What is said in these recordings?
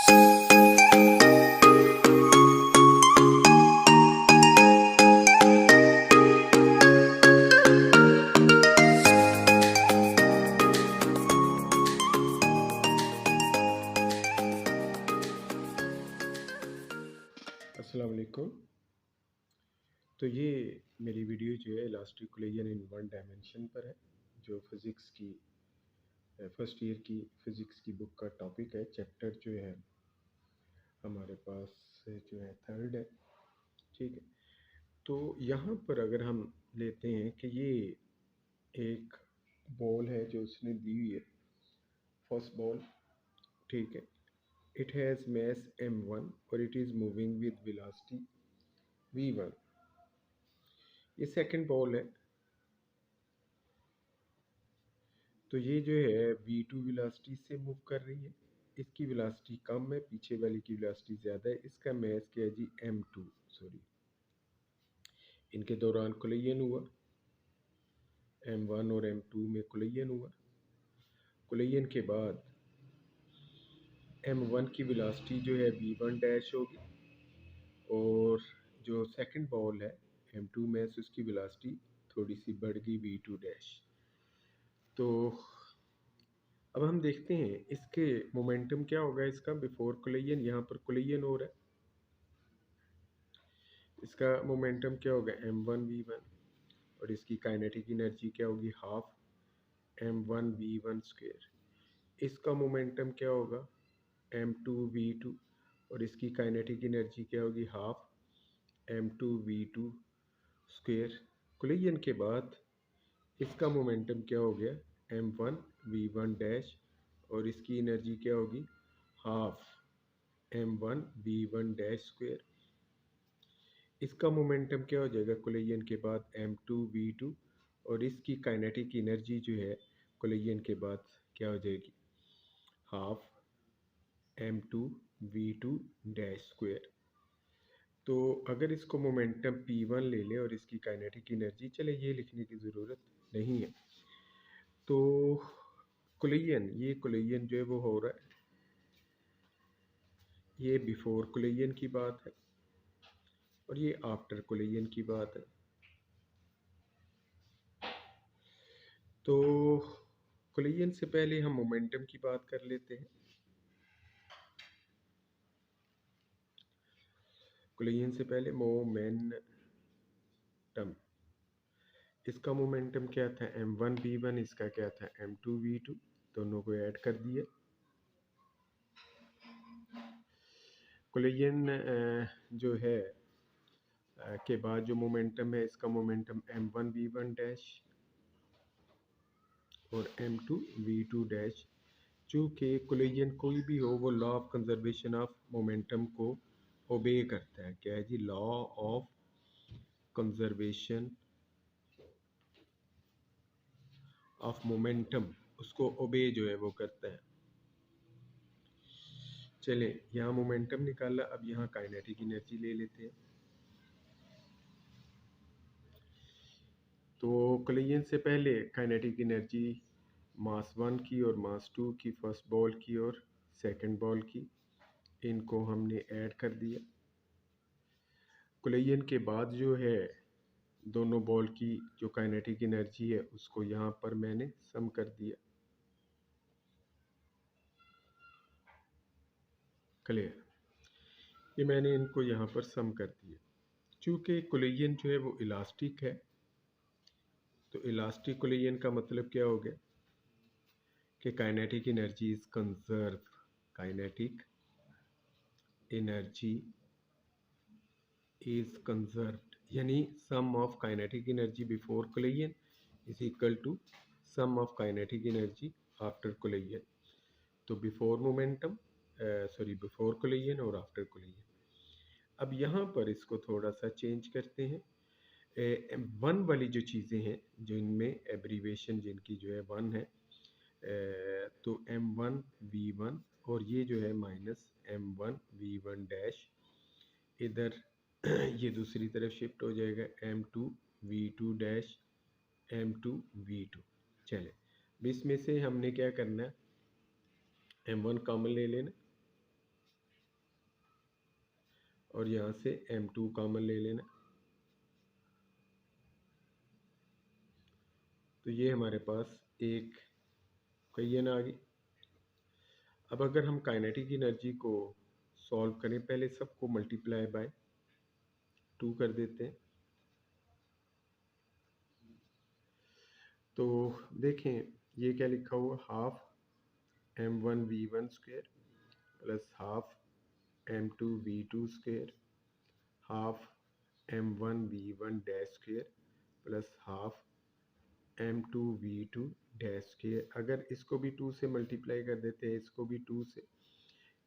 अस्सलाम वालेकुम। तो ये मेरी वीडियो जो है elastic collision in one dimension पर है, जो फिज़िक्स की फर्स्ट ईयर की फ़िज़िक्स की बुक का टॉपिक है। चैप्टर जो है हमारे पास जो है थर्ड है, ठीक है। तो यहाँ पर अगर हम लेते हैं कि ये एक बॉल है जो उसने दी हुई है, फर्स्ट बॉल, ठीक है। इट हैज़ mass m1 और it is moving with velocity v1। ये सेकंड बॉल है, तो ये जो है v2 वेलोसिटी से मूव कर रही है। इसकी वेलोसिटी कम है, पीछे वाली की वेलोसिटी ज़्यादा है। इसका मास क्या है जी, m2। सॉरी, इनके दौरान कोलिजन हुआ, m1 और m2 में कोलिजन हुआ। कोलिजन के बाद m1 की वेलोसिटी जो है v1 डैश होगी, और जो सेकंड बॉल है m2 में से उसकी वेलोसिटी थोड़ी सी बढ़ गई, v2 डैश। तो अब हम देखते हैं इसके मोमेंटम क्या होगा इसका बिफोर कोलिजन। यहाँ पर कोलिजन हो रहा है, इसका मोमेंटम क्या होगा m1 v1, और इसकी काइनेटिक एनर्जी क्या होगी, हाफ m1 v1 स्क्वायर। इसका मोमेंटम क्या होगा m2 v2, और इसकी काइनेटिक एनर्जी क्या होगी, half m2 v2 square. Collision के बाद इसका मोमेंटम क्या हो गया m1 v1 डैश, और इसकी एनर्जी क्या होगी, half m1 v1 dash square. इसका मोमेंटम क्या हो जाएगा कोलिजन के बाद m2 v2, और इसकी काइनेटिक एनर्जी जो है कोलिजन के बाद क्या हो जाएगी, half m2 v2 dash square. तो अगर इसको मोमेंटम p1 ले लें और इसकी काइनेटिक एनर्जी, चले ये लिखने की ज़रूरत नहीं है। तो कोलिजन, ये कोलिजन जो है वो हो रहा है, ये बिफोर कोलिजन की बात है और ये आफ्टर कोलिजन की बात है। तो कोलिजन से पहले हम मोमेंटम की बात कर लेते हैं। कोलिजन से पहले मोमेंटम, इसका मोमेंटम क्या था m1 v1, इसका क्या था m2 v2, दोनों को ऐड कर दिए। कोलिजन जो है के बाद जो मोमेंटम है, इसका मोमेंटम m1 v1 डैश और m2 v2 डैश। चूँकि कोलिजन कोई भी हो, वो law of conservation of momentum को ओबे करता है। क्या है जी, law of conservation of momentum, उसको ओबे जो है वो करता है। चले, यहाँ मोमेंटम निकाला, अब यहाँ काइनेटिक एनर्जी ले लेते हैं। तो कोलिजन से पहले काइनेटिक एनर्जी मास 1 की और मास 2 की, फर्स्ट बॉल की और सेकंड बॉल की, इनको हमने ऐड कर दिया। कोलिजन के बाद जो है दोनों बॉल की जो काइनेटिक एनर्जी है उसको यहाँ पर मैंने सम कर दिया। क्लियर, ये मैंने इनको यहाँ पर सम कर दिया। चूँकि कोलिजन जो है वो इलास्टिक है, तो इलास्टिक कोलिजन का मतलब क्या हो गया कि kinetic energy is conserve. Kinetic energy is conserved, यानी sum of kinetic energy before collision is equal to sum of kinetic energy after collision. तो before momentum, sorry before collision और आफ्टर कोलिजन। अब यहाँ पर इसको थोड़ा सा चेंज करते हैं। वन वाली जो चीज़ें हैं, जो इनमें एब्रीवेशन जिनकी जो है वन है, तो m1 v1, और ये जो है माइनस m1 v1 डैश, इधर ये दूसरी तरफ शिफ्ट हो जाएगा m2 v2 dash m2 v2। चले, अब इसमें से हमने क्या करना है, m1 कॉमन ले लेना, और यहाँ से M2 कॉमन ले लेना। तो ये हमारे पास एक कोलिजन आ गई। अब अगर हम काइनेटिक एनर्जी को सॉल्व करें, पहले सबको मल्टीप्लाई बाय 2 कर देते हैं। तो देखें ये क्या लिखा हुआ, half m1v1 square plus half m2v2 square half m1v1 dash square plus half m2v2 dash square. अगर इसको भी 2 से मल्टीप्लाई कर देते हैं, इसको भी 2 से,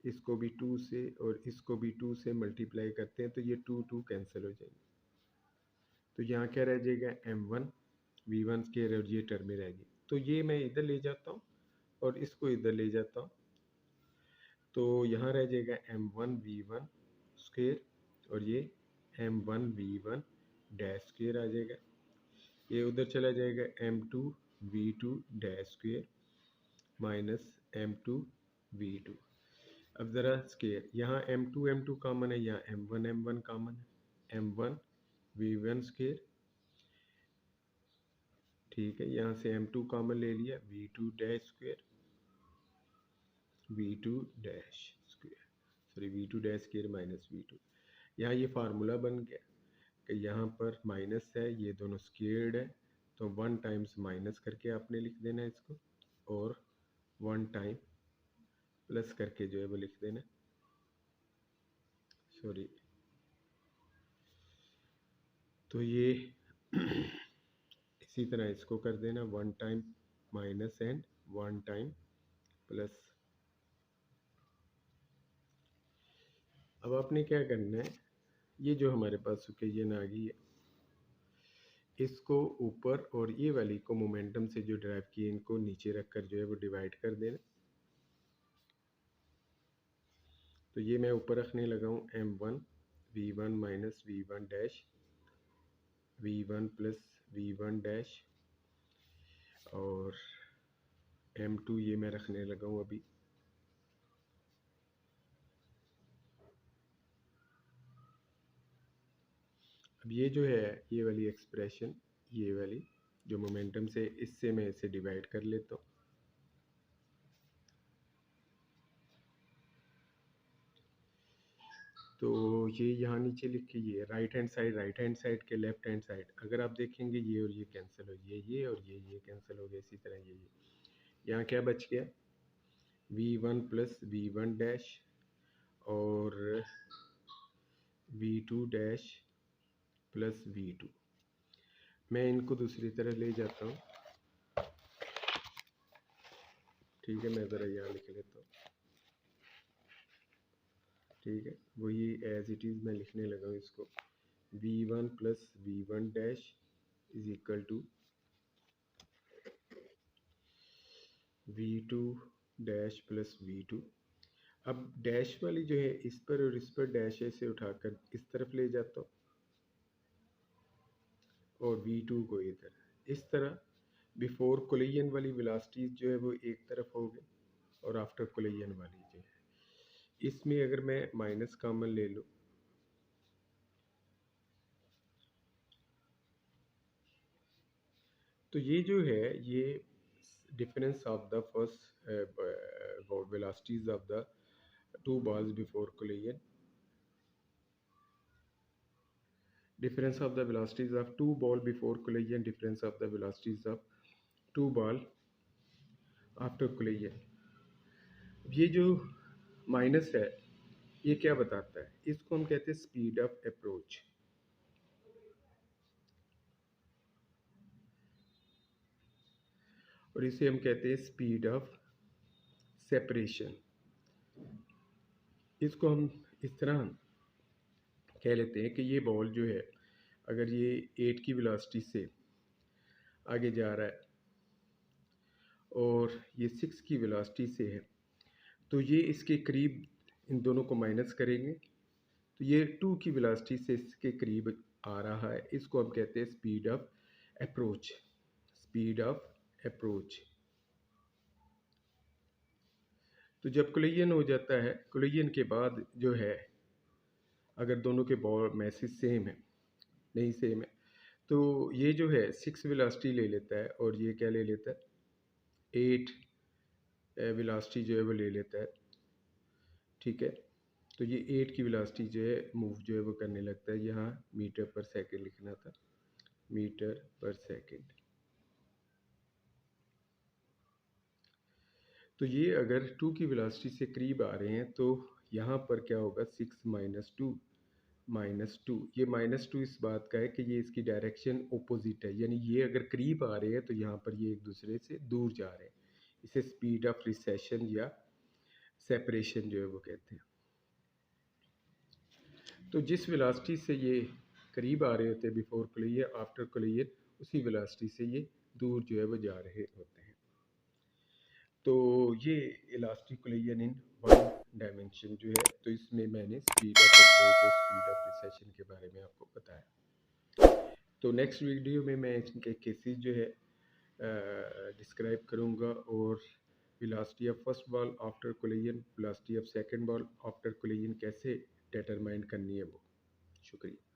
इसको भी 2 से और इसको भी 2 से मल्टीप्लाई करते हैं, तो ये 2 कैंसिल हो जाएंगे। तो यहाँ क्या रह जाएगा, m1v1 स्क्वायर और ये टर्म में रहेगी। तो ये मैं इधर ले जाता हूँ और इसको इधर ले जाता हूँ, तो यहाँ रह जाएगा m1v1 स्क्वायर और ये m1v1 डैश स्क्वायर आ जाएगा। ये उधर चला जाएगा m2v2 dash square minus m2v2। अब ज़रा स्क्वायर, यहाँ m2 कॉमन है, यहाँ m1 कॉमन है, m1v1 स्क्वायर, ठीक है। यहाँ से m2 कॉमन ले लिया, v2 dash square, v2 dash square, sorry v2 dash square minus v2। यहाँ ये फार्मूला बन गया कि यहाँ पर माइनस है, ये दोनों स्क्वेयर्ड है, तो 1 टाइम्स माइनस करके आपने लिख देना है इसको, और 1 टाइम प्लस करके जो है वो लिख देना, सॉरी। तो ये इसी तरह इसको कर देना, 1 time minus and 1 time plus. अब आपने क्या करना है, ये जो हमारे पास ओकेजन आ गई है, इसको ऊपर और ये वाली को मोमेंटम से जो ड्राइव किए इनको नीचे रखकर जो है वो डिवाइड कर देना। तो ये मैं ऊपर रखने लगा हूँ m1v1 minus v1 dash v1 plus v1 dash, और m2 ये मैं रखने लगा हूँ अभी। अब ये जो है ये वाली एक्सप्रेशन, ये वाली जो मोमेंटम से, इससे मैं इसे डिवाइड कर लेता हूँ। तो ये यहाँ नीचे लिखी, ये राइट हैंड साइड के लेफ्ट हैंड साइड अगर आप देखेंगे, ये और ये कैंसिल हो, ये और ये कैंसिल हो गया। इसी तरह ये यहाँ क्या बच गया, v1 प्लस v1 डैश और v2 डैश प्लस v2। मैं इनको दूसरी तरह ले जाता हूँ, ठीक है। मैं ज़रा यहाँ लिख लेता हूँ, ठीक है। वही एज इट इज़ मैं लिखने लगा हूँ इसको, v1 plus v1 dash is equal to v2 dash plus v2। अब डैश वाली जो है इस पर और इस पर डैश ऐसे उठाकर इस तरफ ले जाता हूँ, और v2 को इधर। इस तरह बिफोर कोलिजन वाली वेलोसिटीज जो है वो एक तरफ हो गई, और आफ्टर कोलिजन वाली जो है, इसमें अगर मैं माइनस कॉमन ले लूँ, तो ये जो है ये difference of the first velocities of the two balls before collision, difference of the velocities of two ball before collision, difference of the velocities of two ball after collision। ये जो minus है ये क्या बताता है, इसको हम कहते हैं स्पीड ऑफ अप्रोच, और इसे हम कहते हैं स्पीड ऑफ सेपरेशन। इसको हम इस तरह कह लेते हैं कि ये बॉल जो है अगर ये 8 की वेलोसिटी से आगे जा रहा है और ये 6 की वेलोसिटी से है, तो ये इसके करीब इन दोनों को माइनस करेंगे, तो ये 2 की वेलोसिटी से इसके करीब आ रहा है। इसको हम कहते हैं speed of approach, speed of approach. तो जब कोलिजन हो जाता है, कोलिजन के बाद जो है अगर दोनों के बॉल मैसेज सेम है, नहीं सेम है, तो ये जो है 6 वेलोसिटी ले लेता है और ये क्या ले लेता है 8 वेलोसिटी जो है वो ले लेता है, ठीक है। तो ये 8 की वेलोसिटी जो है मूव जो है वो करने लगता है। यहाँ मीटर पर सेकंड लिखना था, मीटर पर सेकंड। तो ये अगर 2 की वेलोसिटी से करीब आ रहे हैं तो यहाँ पर क्या होगा 6 माइनस टू माइनस टू, ये माइनस टू इस बात का है कि ये इसकी डायरेक्शन ओपोजिट है, यानी ये अगर करीब आ रहे हैं तो यहाँ पर ये एक दूसरे से दूर जा रहे हैं। इसे स्पीड ऑफ रिसेशन या सेपरेशन जो है वो कहते हैं। तो जिस वेलोसिटी से ये करीब आ रहे होते हैं बिफोर कोलिजन, आफ्टर कोलिजन उसी वेलोसिटी से ये दूर जो है वो जा रहे होते हैं। तो ये elastic collision in one dimension जो है, तो इसमें मैंने स्पीड ऑफ अप्रोच और स्पीड ऑफ रिसेशन के बारे में आपको बताया। तो नेक्स्ट वीडियो में मैं इनके केसेस जो है डिस्क्राइब करूँगा, और velocity of first ball after collision, velocity of second ball after collision कैसे डिटरमाइन करनी है वो। शुक्रिया।